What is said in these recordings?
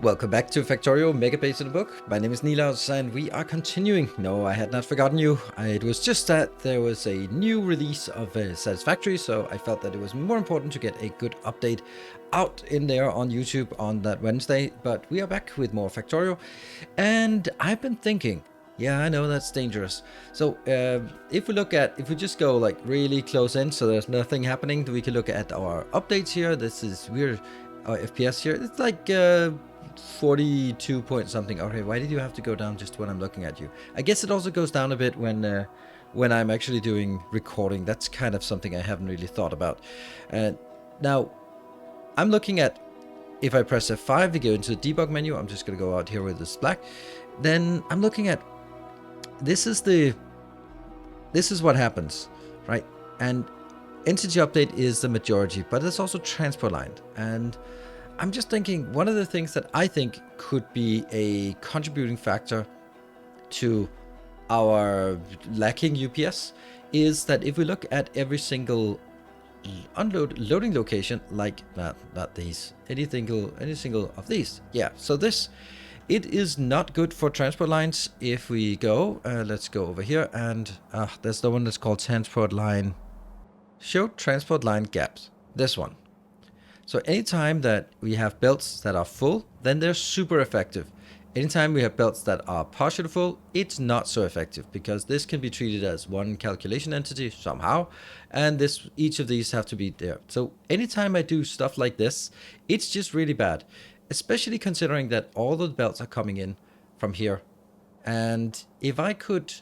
Welcome back to Factorio Megabase-In-A-Book. My name is Nilaus and we are continuing. No, I had not forgotten you. It was just that there was a new release of Satisfactory, so I felt that it was more important to get a good update out in there on YouTube on that Wednesday. But we are back with more Factorio, and I've been thinking, yeah, I know that's dangerous. So if we just go like really close in, so there's nothing happening, we can look at our updates here. Our FPS here. It's like 42 point something. Okay, why did you have to go down just when I'm looking at you? I guess it also goes down a bit when I'm actually doing recording. That's kind of something I haven't really thought about. Now, I'm looking at, if I press F5 to go into the debug menu, I'm just going to go out here with this black. Then I'm looking at, this is what happens, right? And entity update is the majority, but it's also transport line. And I'm just thinking, one of the things that I think could be a contributing factor to our lacking UPS is that if we look at every single loading location, like not these, any single of these. Yeah, so it is not good for transport lines. If we go, let's go over here, and there's the one that's called transport line. Show transport line gaps. This one. So anytime that we have belts that are full, then they're super effective. Anytime we have belts that are partially full, it's not so effective, because this can be treated as one calculation entity somehow, and each of these have to be there. So anytime I do stuff like this, it's just really bad, especially considering that all the belts are coming in from here. And if I could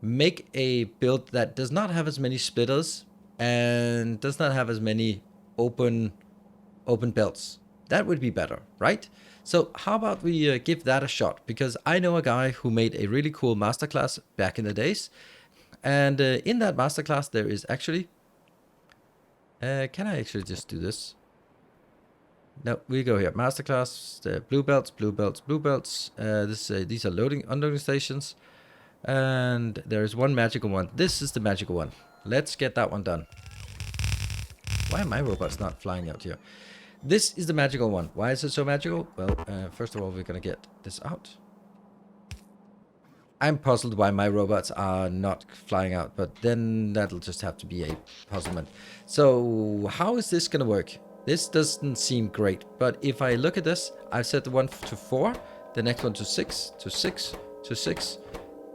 make a build that does not have as many splitters and does not have as many open belts, that would be better, right? So how about we give that a shot, because I know a guy who made a really cool masterclass back in the days, and in that masterclass there is actually can I actually just do this? No, we go here, masterclass, the blue belts. These are unloading stations, and there is one magical one. This is the magical one. Let's get that one done. Why are my robots not flying out here? This is the magical one. Why is it so magical? Well, first of all, we're going to get this out. I'm puzzled why my robots are not flying out, but then that'll just have to be a puzzlement. So how is this going to work? This doesn't seem great, but if I look at this, I've set the one to 4, the next one to 6, to 6, to 6,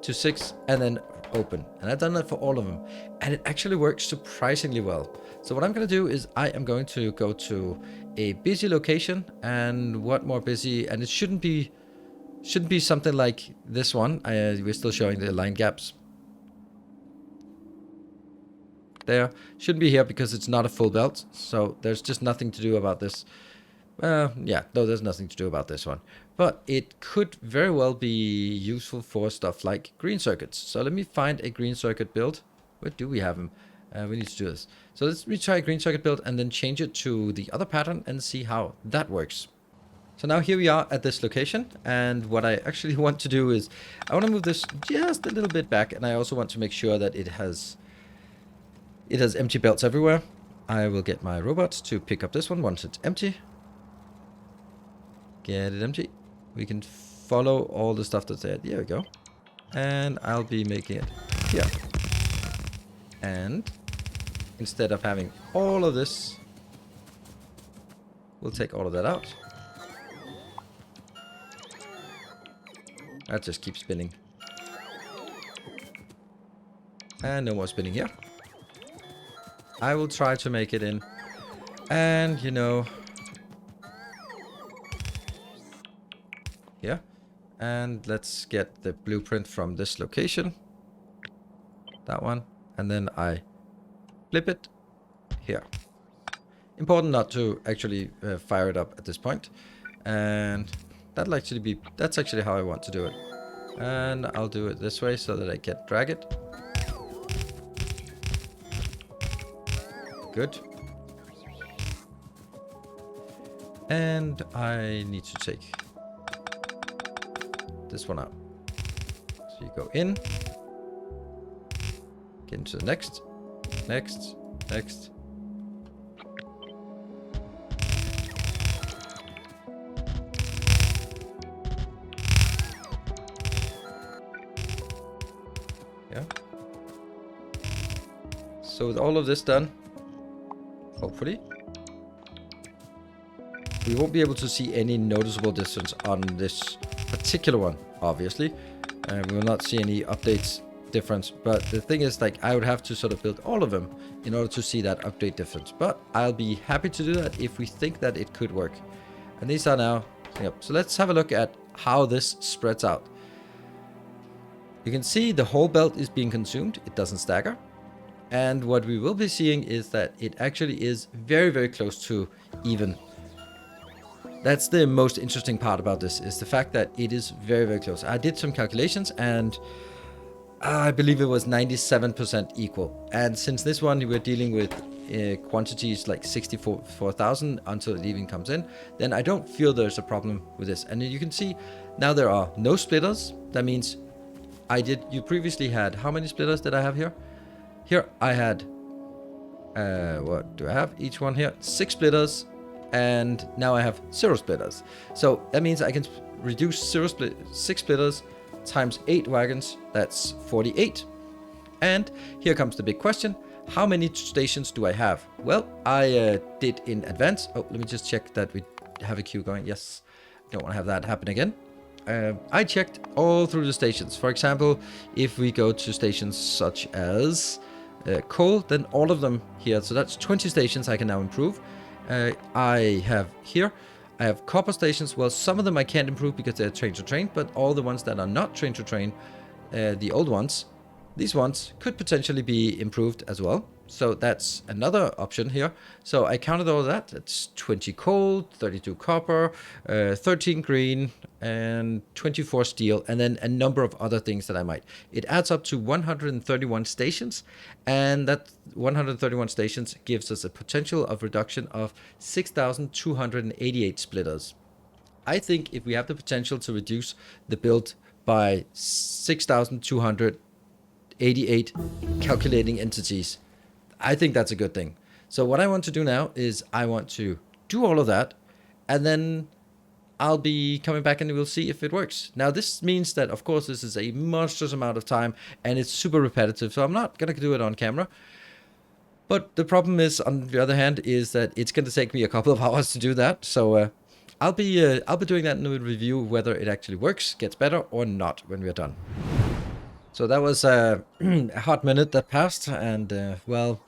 to 6, and then open. And I've done that for all of them, and it actually works surprisingly well. So what I'm going to do is I am going to go to a busy location, and what more busy, and it shouldn't be something like this one. We're still showing the line gaps there. Shouldn't be here because it's not a full belt, so there's just nothing to do about this. Yeah, no, there's nothing to do about this one, but it could very well be useful for stuff like green circuits. So let me find a green circuit build. Where do we have them? We need to do this. So let's retry a green circuit build and then change it to the other pattern and see how that works. So now here we are at this location, and what I actually want to do is I want to move this just a little bit back, and I also want to make sure that it has empty belts everywhere. I will get my robots to pick up this one once it's empty. Get it empty. We can follow all the stuff that's there. There we go. And I'll be making it here. And instead of having all of this, we'll take all of that out. That just keeps spinning. And no more spinning here. I will try to make it in. And, you know, here. And let's get the blueprint from this location. That one. And then I flip it here. Important not to actually fire it up at this point. And that's actually how I want to do it. And I'll do it this way so that I can drag it. Good. And I need to take this one out. So you go in. Get into the next. Next. Yeah. So with all of this done, hopefully, we won't be able to see any noticeable difference on this particular one, obviously. We will not see any updates difference, but the thing is, like, I would have to sort of build all of them in order to see that update difference. But I'll be happy to do that if we think that it could work. And these are now, yep. So let's have a look at how this spreads out. You can see the whole belt is being consumed. It doesn't stagger. And what we will be seeing is that it actually is very, very close to even. That's the most interesting part about this, is the fact that it is very, very close. I did some calculations and I believe it was 97% equal. And since this one we're dealing with quantities like 64,000 until it even comes in, then I don't feel there's a problem with this. And you can see now there are no splitters. That means you previously had, how many splitters did I have here? Here I had, what do I have? Each one here, 6 splitters. And now I have 0 splitters. So that means I can reduce 6 splitters times 8 wagons. That's 48. And here comes the big question. How many stations do I have? Well, I did in advance. Oh, let me just check that we have a queue going. Yes, don't want to have that happen again. I checked all through the stations. For example, if we go to stations such as coal, then all of them here. So that's 20 stations I can now improve. I have copper stations. Well, some of them I can't improve because they're train to train, but all the ones that are not train to train, the old ones, these ones could potentially be improved as well. So that's another option here. So I counted all of that. It's 20 coal, 32 copper, 13 green, and 24 steel, and then a number of other things that I might. It adds up to 131 stations, and that 131 stations gives us a potential of reduction of 6,288 splitters. I think if we have the potential to reduce the build by 6,288 calculating entities, I think that's a good thing. So what I want to do now is I want to do all of that, and then I'll be coming back and we'll see if it works. Now this means that, of course, this is a monstrous amount of time and it's super repetitive, so I'm not going to do it on camera. But the problem is, on the other hand, is that it's going to take me a couple of hours to do that. So I'll be doing that and we'll review whether it actually works, gets better or not when we're done. So that was a hot minute that passed, and well,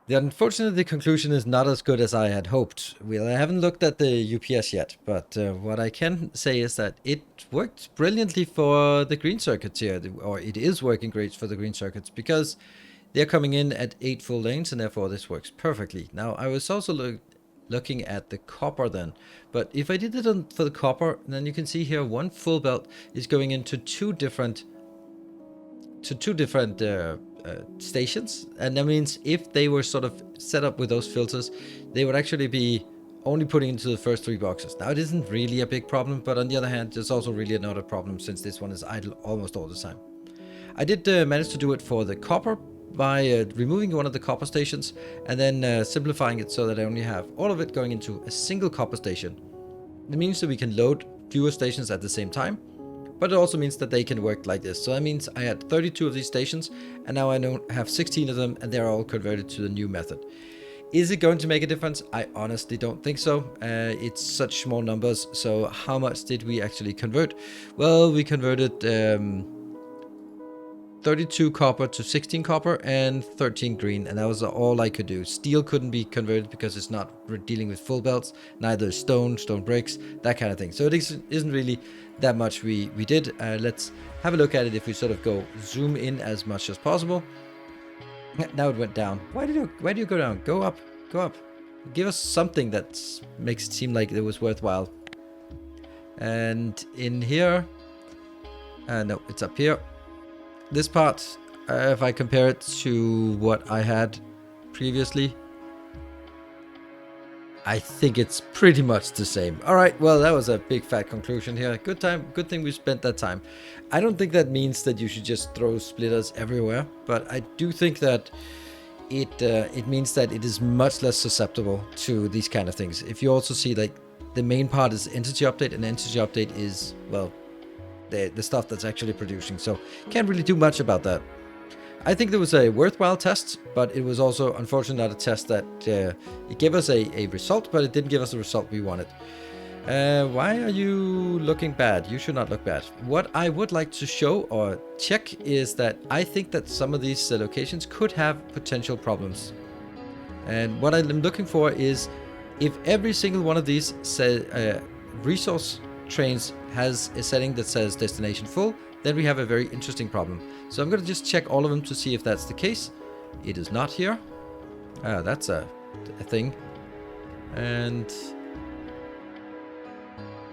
unfortunately the conclusion is not as good as I had hoped. Well, I haven't looked at the UPS yet, but what I can say is that it worked brilliantly for the green circuits here, or it is working great for the green circuits, because they're coming in at 8 full lanes, and therefore this works perfectly. Now, I was also looking at the copper then, but if I did it for the copper, then you can see here one full belt is going into two different stations, and that means if they were sort of set up with those filters, they would actually be only putting into the first 3 boxes. Now it isn't really a big problem, but on the other hand, there's also really another problem since this one is idle almost all the time. I did manage to do it for the copper by removing one of the copper stations and then simplifying it so that I only have all of it going into a single copper station. It means that we can load fewer stations at the same time, but it also means that they can work like this. So that means I had 32 of these stations, and now I have 16 of them, and they're all converted to the new method. Is it going to make a difference? I honestly don't think so. It's such small numbers. So how much did we actually convert? Well, we converted 32 copper to 16 copper and 13 green, and that was all I could do. Steel couldn't be converted because it's not dealing with full belts, neither stone bricks, that kind of thing. So it isn't really that much we did. Let's have a look at it if we sort of go zoom in as much as possible. Now it went down. Why do you go down? Go up. Give us something that makes it seem like it was worthwhile. And in here, no, it's up here. This part, if I compare it to what I had previously, I think it's pretty much the same. All right, well, that was a big fat conclusion here. Good thing we spent that time. I don't think that means that you should just throw splitters everywhere, but I do think that it means that it is much less susceptible to these kind of things. If you also see, like, the main part is entity update, and entity update is, well, the stuff that's actually producing. So can't really do much about that. I think there was a worthwhile test, but it was also unfortunately not a test that it gave us a result, but it didn't give us the result we wanted. Why are you looking bad? You should not look bad. What I would like to show or check is that I think that some of these locations could have potential problems. And what I'm looking for is if every single one of these resource trains has a setting that says destination full, then we have a very interesting problem. So I'm going to just check all of them to see if that's the case. It is not here. That's a thing. And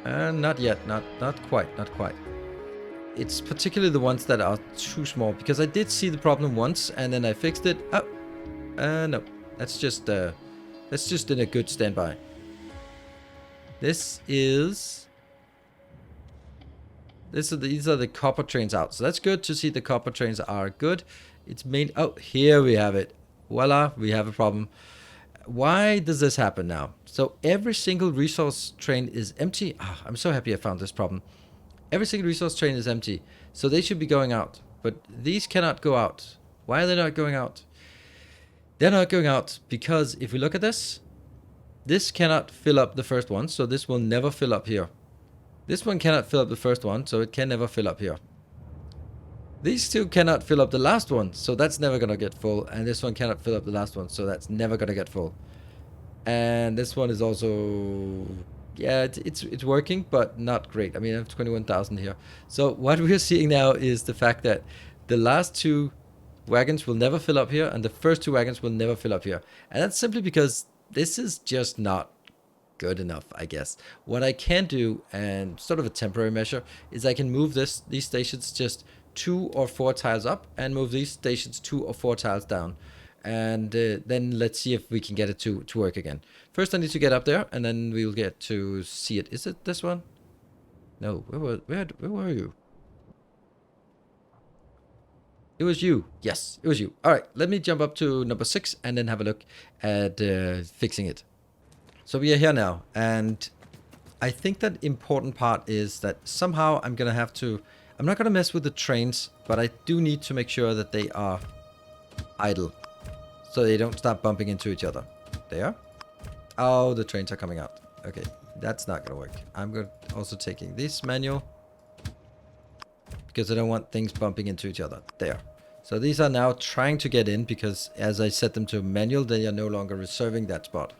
not yet. Not quite. It's particularly the ones that are too small, because I did see the problem once and then I fixed it. Oh, no. That's just in a good standby. These are the copper trains out. So that's good to see the copper trains are good. It's main. Oh, here we have it. Voila, we have a problem. Why does this happen now? So every single resource train is empty. I'm so happy I found this problem. Every single resource train is empty. So they should be going out. But these cannot go out. Why are they not going out? They're not going out because if we look at this cannot fill up the first one. So this will never fill up here. This one cannot fill up the first one. So it can never fill up here. These two cannot fill up the last one, so that's never going to get full. And this one cannot fill up the last one, so that's never going to get full. And this one is also... yeah, it's working, but not great. I mean, I have 21,000 here. So what we're seeing now is the fact that the last two wagons will never fill up here, and the first two wagons will never fill up here. And that's simply because this is just not good enough, I guess. What I can do, and sort of a temporary measure, is I can move these stations just 2 or 4 tiles up and move these stations 2 or 4 tiles down, and then let's see if we can get it to work again. First I need to get up there, and then we'll get to see it. Is it this one? No, where were you? It was you. Yes, it was you. All right, let me jump up to number 6 and then have a look at fixing it. So we are here now, and I think that important part is that somehow I'm gonna have to... I'm not going to mess with the trains, but I do need to make sure that they are idle, so they don't start bumping into each other. They are? Oh, the trains are coming out. Okay, that's not going to work. I'm also taking this manual, because I don't want things bumping into each other. There. So these are now trying to get in, because as I set them to manual, they are no longer reserving that spot.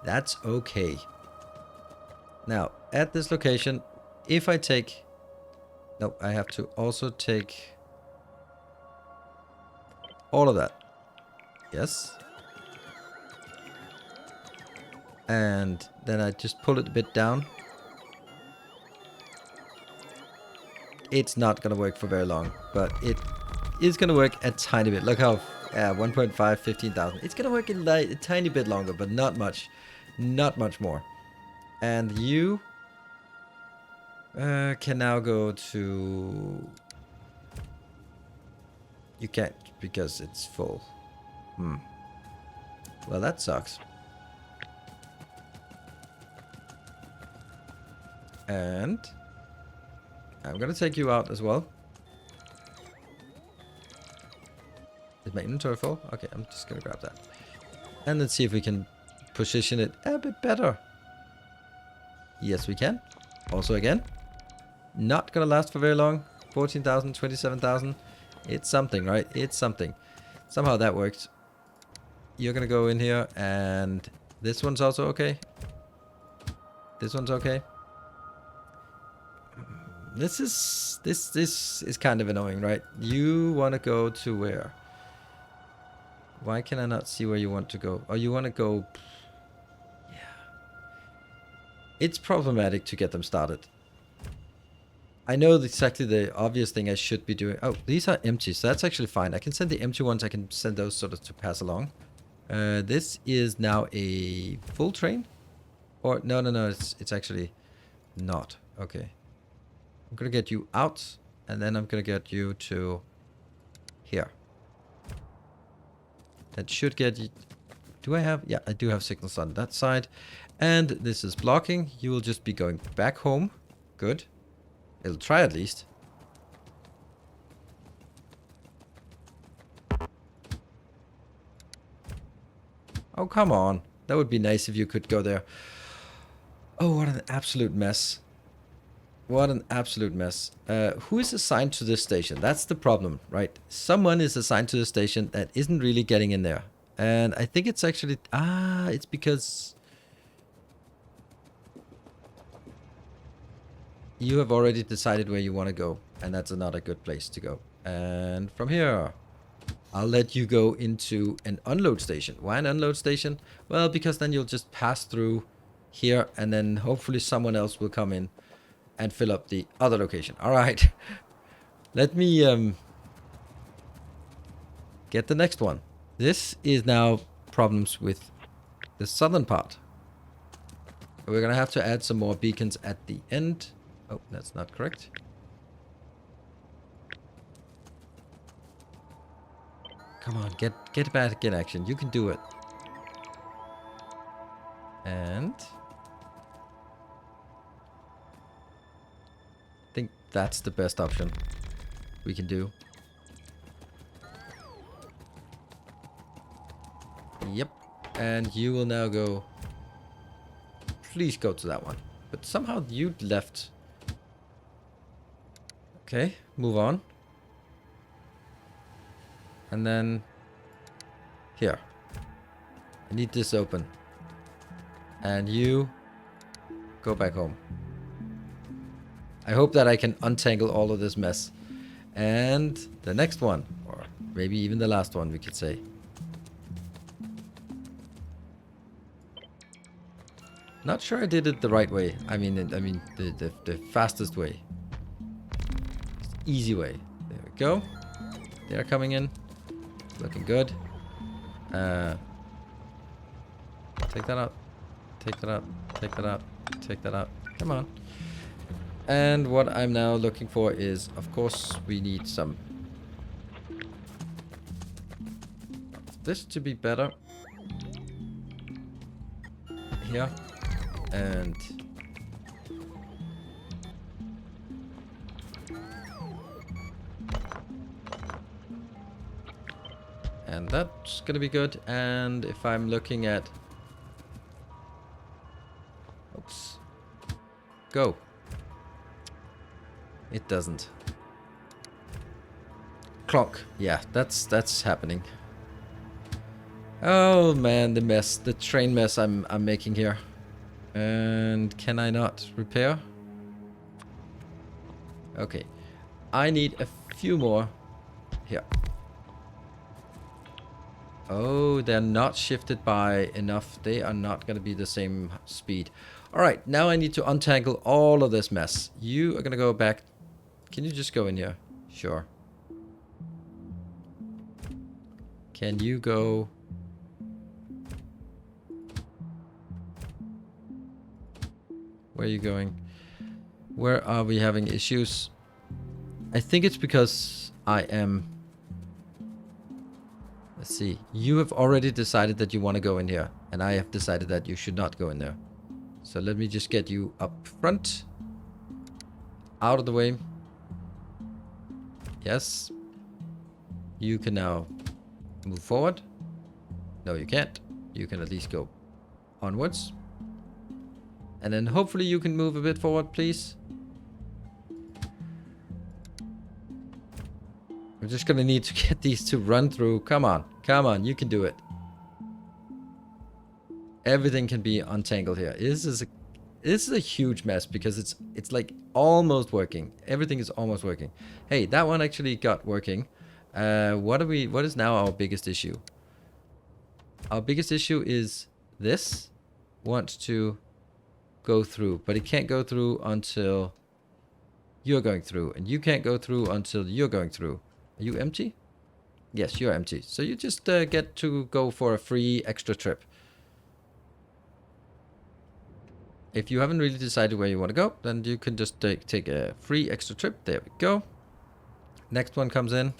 That's okay. Now, at this location, if I take... no, I have to also take all of that. Yes. And then I just pull it a bit down. It's not going to work for very long, but it is going to work a tiny bit. Look how 1.5, 15,000. It's going to work a tiny bit longer, but not much. Not much more. And you... can now go to... you can't, because it's full. Well, that sucks. And I'm gonna take you out as well. Is my inventory full? Okay, I'm just gonna grab that. And let's see if we can position it a bit better. Yes, we can. Also again. Not gonna last for very long. 14,000, 27,000. It's something, right? It's something. Somehow that works. You're gonna go in here, and this one's also okay. This one's okay. This is kind of annoying, right? You want to go to where? Why can I not see where you want to go? Oh, you want to go... yeah. It's problematic to get them started. I know exactly the obvious thing I should be doing. Oh, these are empty, so that's actually fine. I can send the empty ones. I can send those sort of to pass along. This is now a full train? Or, no, it's actually not. Okay. I'm going to get you out, and then I'm going to get you to here. That should get you... do I have... yeah, I do have signals on that side. And this is blocking. You will just be going back home. Good. It'll try at least. Oh, come on. That would be nice if you could go there. Oh, what an absolute mess. What an absolute mess. Who is assigned to this station? That's the problem, right? Someone is assigned to the station that isn't really getting in there. And I think it's actually... it's because... you have already decided where you want to go. And that's not a good place to go. And from here... I'll let you go into an unload station. Why an unload station? Well, because then you'll just pass through here and then hopefully someone else will come in and fill up the other location. All right. Let me get the next one. This is now problems with the southern part. We're going to have to add some more beacons at the end. Oh, that's not correct. Come on, get back in action. You can do it. And I think that's the best option we can do. Yep. And you will now go. Please go to that one. But somehow you left. Okay, move on. And then here. I need this open. And you go back home. I hope that I can untangle all of this mess. And the next one, or maybe even the last one, we could say. Not sure I did it the right way. I mean the fastest way. Easy way. There we go. They're coming in. Looking good. Take that out. Take that out. Take that out. Take that out. Come on. And what I'm now looking for is, of course, we need some... this to be better. Here. And... and that's gonna be good. And if I'm looking at... oops. Go. It doesn't. Clock. Yeah, that's happening. Oh man, the mess. The train mess I'm making here. And can I not repair? Okay. I need a few more here. Oh, they're not shifted by enough. They are not going to be the same speed. All right, now I need to untangle all of this mess. You are going to go back. Can you just go in here? Sure. Can you go... where are you going? Where are we having issues? I think it's because I am... let's see. You have already decided that you want to go in here. And I have decided that you should not go in there. So let me just get you up front. Out of the way. Yes. You can now move forward. No, you can't. You can at least go onwards. And then hopefully you can move a bit forward, please. We're just gonna need to get these to run through. Come on. Come on. You can do it. Everything can be untangled here. This is a huge mess because it's like almost working. Everything is almost working. Hey, that one actually got working. What is now our biggest issue? Our biggest issue is this wants to go through, but it can't go through until you're going through, and you can't go through until you're going through. Are you empty? Yes, you're empty. So you just get to go for a free extra trip. If you haven't really decided where you want to go, then you can just take a free extra trip. There we go. Next one comes in.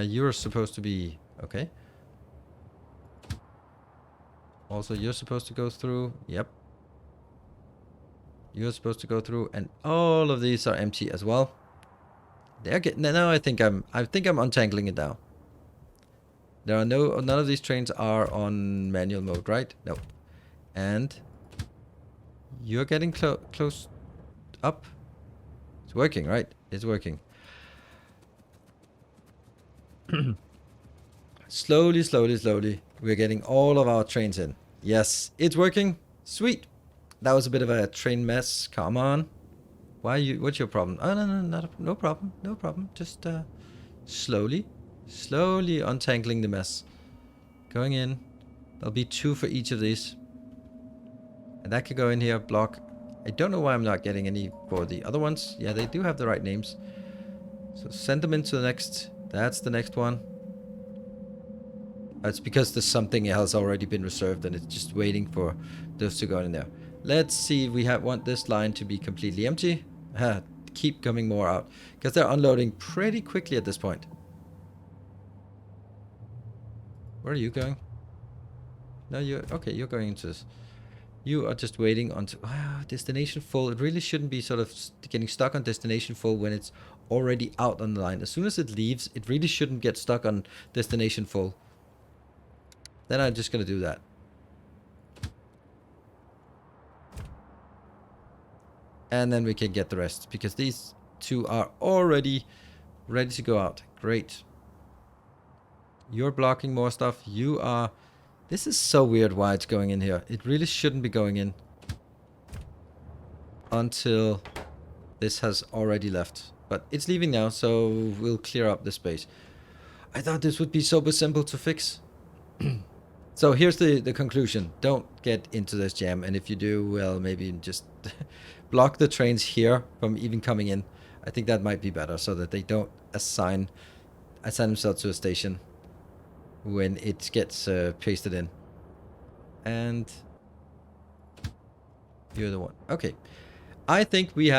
You're supposed to be... okay. Also, you're supposed to go through. Yep. You're supposed to go through, and all of these are empty as well. They're getting now. I think I'm untangling it now. There are none of these trains are on manual mode, right? No. And you're getting close up. It's working, right? It's working. Slowly, slowly, slowly, we're getting all of our trains in. Yes, it's working. Sweet. That was a bit of a train mess. Come on. What's your problem? Oh, no problem. No problem. Just slowly untangling the mess. Going in. There'll be 2 for each of these. And that could go in here, block. I don't know why I'm not getting any for the other ones. Yeah, they do have the right names. So send them into the next. That's the next one. It's because there's something else already been reserved and it's just waiting for those to go in there. Let's see if we want this line to be completely empty. Keep coming more out because they're unloading pretty quickly at this point. Where are you going? No, you're going into this. You are just waiting on destination full. It really shouldn't be sort of getting stuck on destination full when it's already out on the line. As soon as it leaves, it really shouldn't get stuck on destination full. Then I'm just going to do that. And then we can get the rest because these 2 are already ready to go out. Great. You're blocking more stuff. You are... This is so weird why it's going in here. It really shouldn't be going in until this has already left. But it's leaving now, so we'll clear up the space. I thought this would be super simple to fix. So here's the conclusion. Don't get into this jam. And if you do, well, maybe just block the trains here from even coming in. I think that might be better so that they don't assign themselves to a station when it gets pasted in. And you're the one. Okay. I think we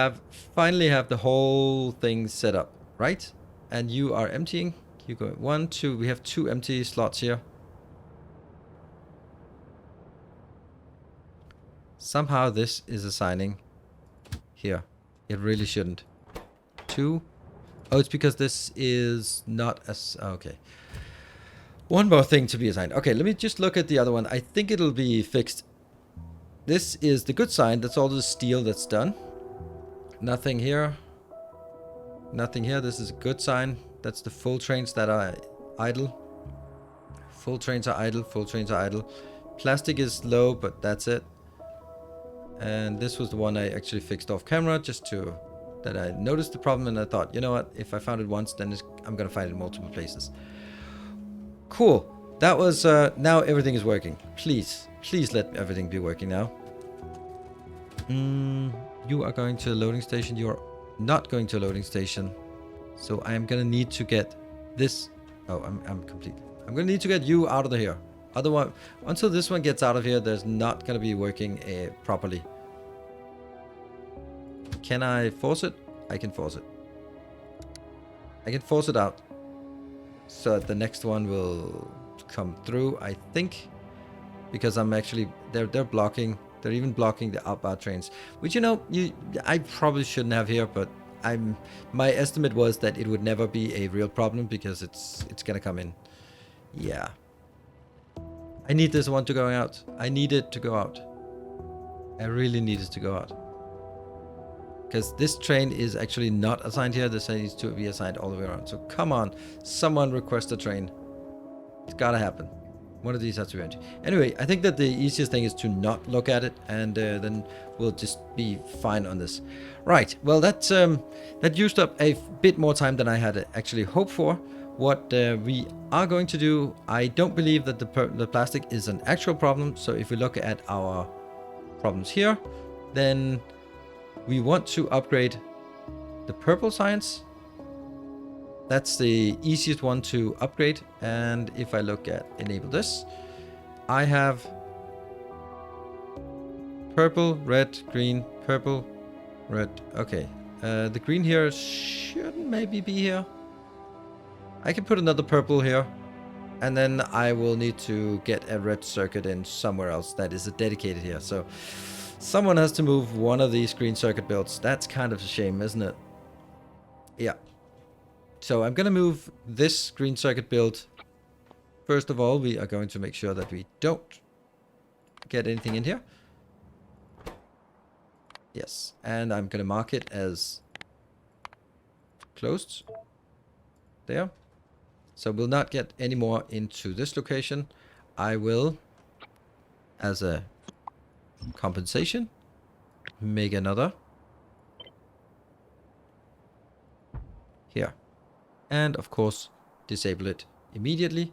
finally have the whole thing set up, right? And you are emptying. You go 1, 2. We have 2 empty slots here. Somehow this is assigning here. It really shouldn't. 2. Oh, it's because this is not as... Okay. One more thing to be assigned. Okay, let me just look at the other one. I think it'll be fixed. This is the good sign. That's all the steel that's done. Nothing here. Nothing here. This is a good sign. That's the full trains that are idle. Full trains are idle. Full trains are idle. Plastic is low, but that's it. And this was the one I actually fixed off camera just that I noticed the problem and I thought, you know what, if I found it once, then I'm going to find it in multiple places. Cool. That was, now everything is working. Please let everything be working now. You are going to a loading station. You are not going to a loading station. So I am going to need to get this. Oh, I'm complete. I'm going to need to get you out of here. Otherwise, until this one gets out of here, there's not going to be working properly. Can I force it? I can force it. I can force it out. So that the next one will come through, I think. Because I'm actually... They're blocking... They're even blocking the outbound trains. Which, you know, I probably shouldn't have here, but my estimate was that it would never be a real problem because it's going to come in. Yeah. I need this one to go out. I need it to go out. I really need it to go out. Because this train is actually not assigned here. This needs to be assigned all the way around. So come on. Someone request a train. It's gotta happen. One of these has to be empty. Anyway, I think that the easiest thing is to not look at it. And then we'll just be fine on this. Right. Well, that used up a bit more time than I had actually hoped for. What we are going to do, I don't believe that the plastic is an actual problem. So if we look at our problems here, then we want to upgrade the purple science. That's the easiest one to upgrade. And if I look at enable this, I have purple, red, green, purple, red. Okay. The green here should maybe be here. I can put another purple here, and then I will need to get a red circuit in somewhere else that is dedicated here. So Someone has to move one of these green circuit builds. That's kind of a shame, isn't it? Yeah. So I'm going to move this green circuit build. First of all, we are going to make sure that we don't get anything in here. Yes. And I'm going to mark it as closed. There. So we'll not get any more into this location. I will, as a compensation, make another here. And of course, disable it immediately.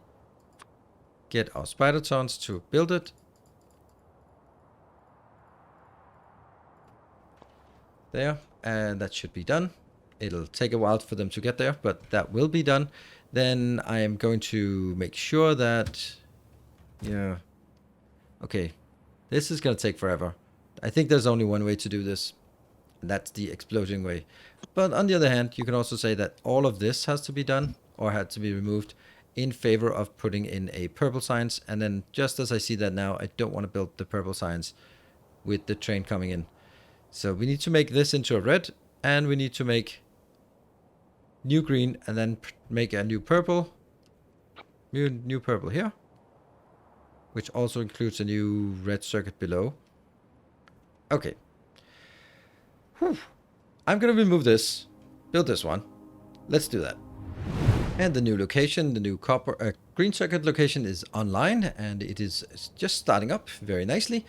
Get our spidertrons to build it. There. And that should be done. It'll take a while for them to get there, but that will be done. Then I am going to make sure that... Yeah. Okay. This is going to take forever. I think there's only one way to do this. And that's the exploding way. But on the other hand, you can also say that all of this has to be done or had to be removed in favor of putting in a purple signs. And then just as I see that now, I don't want to build the purple signs with the train coming in. So we need to make this into a red, and we need to make new green and then make a new purple. New purple here. Which also includes a new red circuit below. Okay. Whew. I'm going to remove this. Build this one. Let's do that. And the new location, the new copper green circuit location is online. And it is just starting up very nicely.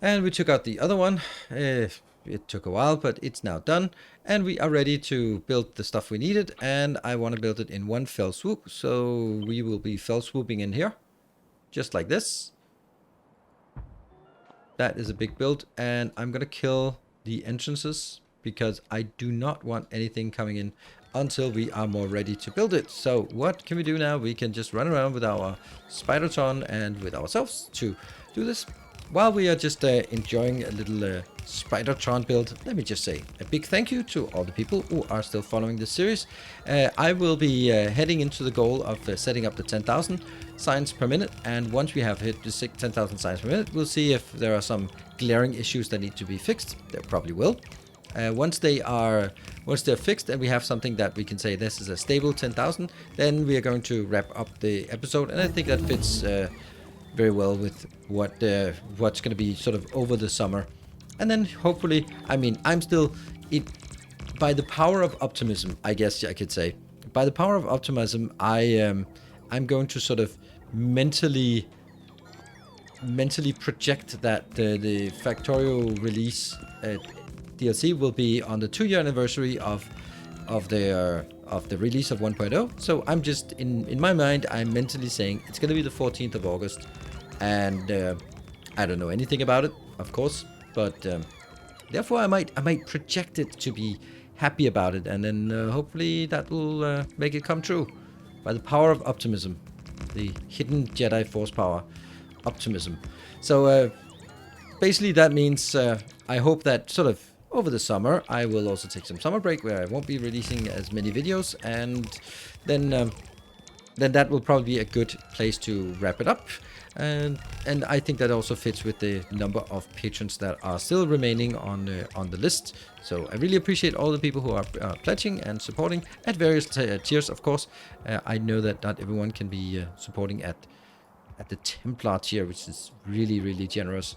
And we took out the other one. It took a while, but it's now done. And we are ready to build the stuff we needed. And I want to build it in one fell swoop. So we will be fell swooping in here. Just like this. That is a big build. And I'm going to kill the entrances because I do not want anything coming in until we are more ready to build it. So what can we do now? We can just run around with our spidertron and with ourselves to do this. While we are just enjoying a little spidertron build, let me just say a big thank you to all the people who are still following this series. I will be heading into the goal of setting up the 10,000 signs per minute, and once we have hit the 10,000 signs per minute, we'll see if there are some glaring issues that need to be fixed. There probably will. Once they're fixed and we have something that we can say this is a stable 10,000, then we are going to wrap up the episode, and I think that fits very well with what's going to be sort of over the summer. And then hopefully, I mean, I'm still by the power of optimism, I guess I could say, by the power of optimism, I'm going to sort of mentally project that the Factorio release DLC will be on the 2-year anniversary of the release of 1.0. So I'm just in my mind, I'm mentally saying it's going to be the 14th of August, and I don't know anything about it, of course, but therefore I might project it to be happy about it, and then hopefully that will make it come true by the power of optimism, the hidden Jedi Force power, optimism. So basically that means I hope that sort of over the summer I will also take some summer break where I won't be releasing as many videos, and then that will probably be a good place to wrap it up. And I think that also fits with the number of patrons that are still remaining on the list. So I really appreciate all the people who are pledging and supporting at various tiers, of course. I know that not everyone can be supporting at the Templar tier, which is really, really generous.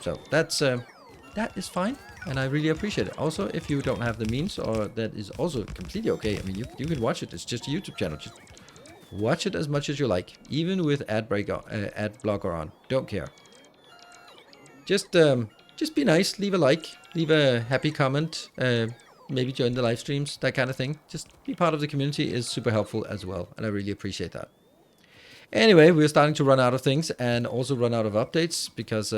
So that is fine, and I really appreciate it. Also, if you don't have the means, or that is also completely okay. I mean, you can watch it. It's just a YouTube channel. Just watch it as much as you like, even with ad blocker on. Don't care. Just be nice. Leave a like. Leave a happy comment. Maybe join the live streams. That kind of thing. Just be part of the community is super helpful as well, and I really appreciate that. Anyway, we're starting to run out of things and also run out of updates because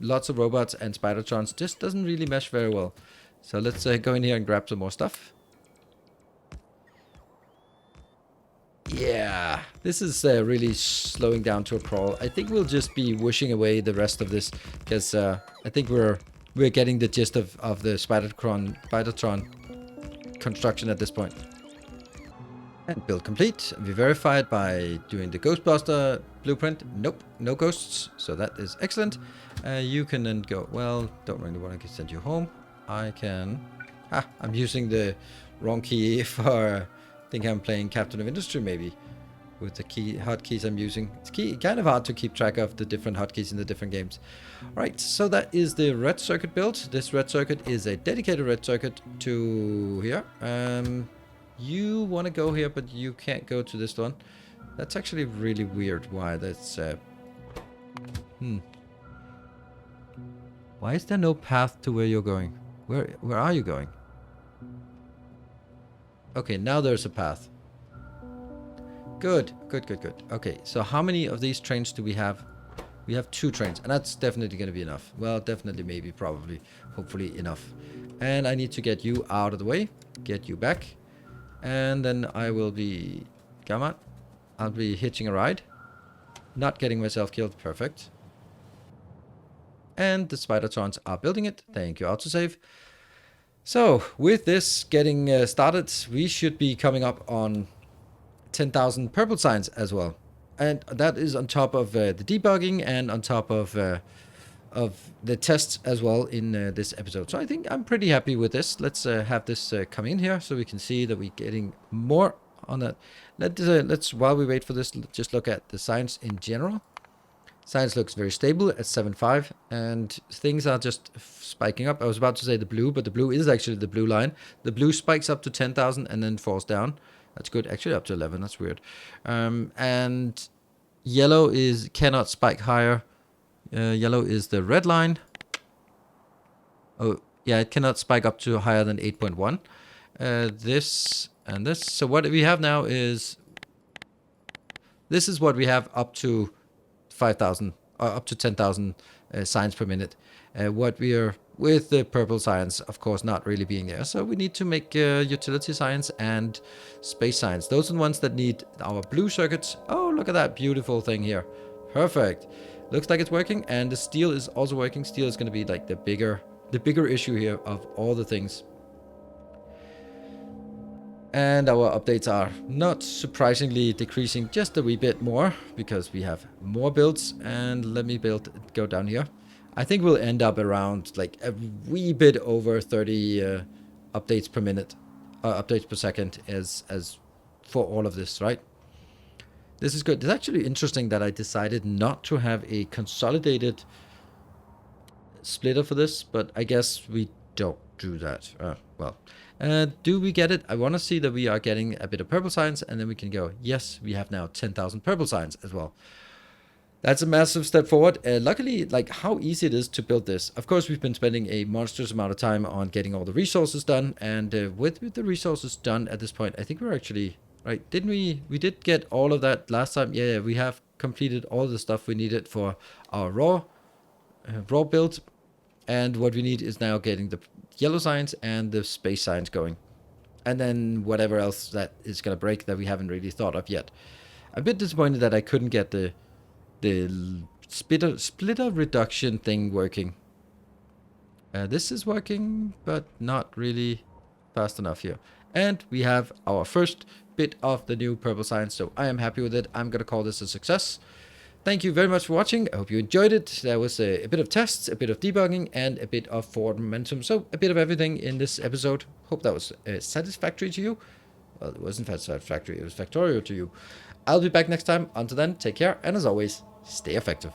lots of robots and spidertrons just doesn't really mesh very well. So let's go in here and grab some more stuff. Yeah, this is really slowing down to a crawl. I think we'll just be wishing away the rest of this because I think we're getting the gist of the spidertron construction at this point. And build complete. We verified by doing the Ghostbuster blueprint. Nope, no ghosts. So that is excellent. You can then go, well, don't really want to send you home. I can... I'm using the wrong key for... I think I'm playing Captain of Industry, maybe. With the hotkeys I'm using. It's kind of hard to keep track of the different hotkeys in the different games. Right, so that is the red circuit built. This red circuit is a dedicated red circuit to here. You want to go here, but you can't go to this one. That's actually really weird. Why? That's... Why is there no path to where you're going? Where are you going? Okay, now there's a path. Good. Okay, so how many of these trains do we have? We have 2 trains, and that's definitely going to be enough. Well, definitely, maybe, probably, hopefully enough. And I need to get you out of the way, get you back, and then I will be... Come on. I'll be hitching a ride. Not getting myself killed. Perfect. And the spidertrons are building it. Thank you, autosave. So, with this getting started, we should be coming up on 10,000 purple signs as well. And that is on top of the debugging and on top of the tests as well in this episode. So I think I'm pretty happy with this. Let's have this come in here so we can see that we're getting more on that. Let's while we wait for this, just look at the science in general. Science looks very stable at 7.5, and things are just spiking up. I was about to say the blue, but the blue is actually the blue line. The blue spikes up to 10,000 and then falls down. That's good. Actually, up to 11. That's weird. And yellow cannot spike higher. Yellow is the red line. Oh, yeah, it cannot spike up to higher than 8.1. This and this. So what we have now is... This is what we have up to 5,000, or up to 10,000 signs per minute. What we are... With the purple science, of course, not really being there. So we need to make utility science and space science. Those are the ones that need our blue circuits. Oh, look at that beautiful thing here. Perfect. Looks like it's working. And the steel is also working. Steel is going to be like the bigger issue here of all the things. And our updates are not surprisingly decreasing just a wee bit more because we have more builds. And let me go down here. I think we'll end up around like a wee bit over 30 updates per minute, updates per second as for all of this, right? This is good. It's actually interesting that I decided not to have a consolidated splitter for this, but I guess we don't do that. Do we get it? I want to see that we are getting a bit of purple signs, and then we can go, yes, we have now 10,000 purple signs as well. That's a massive step forward. Luckily, like how easy it is to build this. Of course, we've been spending a monstrous amount of time on getting all the resources done. And with the resources done at this point, I think we're actually, right, didn't we? We did get all of that last time. Yeah, we have completed all the stuff we needed for our raw build. And what we need is now getting the yellow science and the space science going. And then whatever else that is going to break that we haven't really thought of yet. I'm a bit disappointed that I couldn't get the splitter reduction thing working. This is working, but not really fast enough here. And we have our first bit of the new purple science, so I am happy with it. I'm going to call this a success. Thank you very much for watching. I hope you enjoyed it. There was a bit of tests, a bit of debugging, and a bit of forward momentum. So a bit of everything in this episode. Hope that was satisfactory to you. Well, it wasn't satisfactory. It was factorial to you. I'll be back next time. Until then, take care. And as always, stay effective.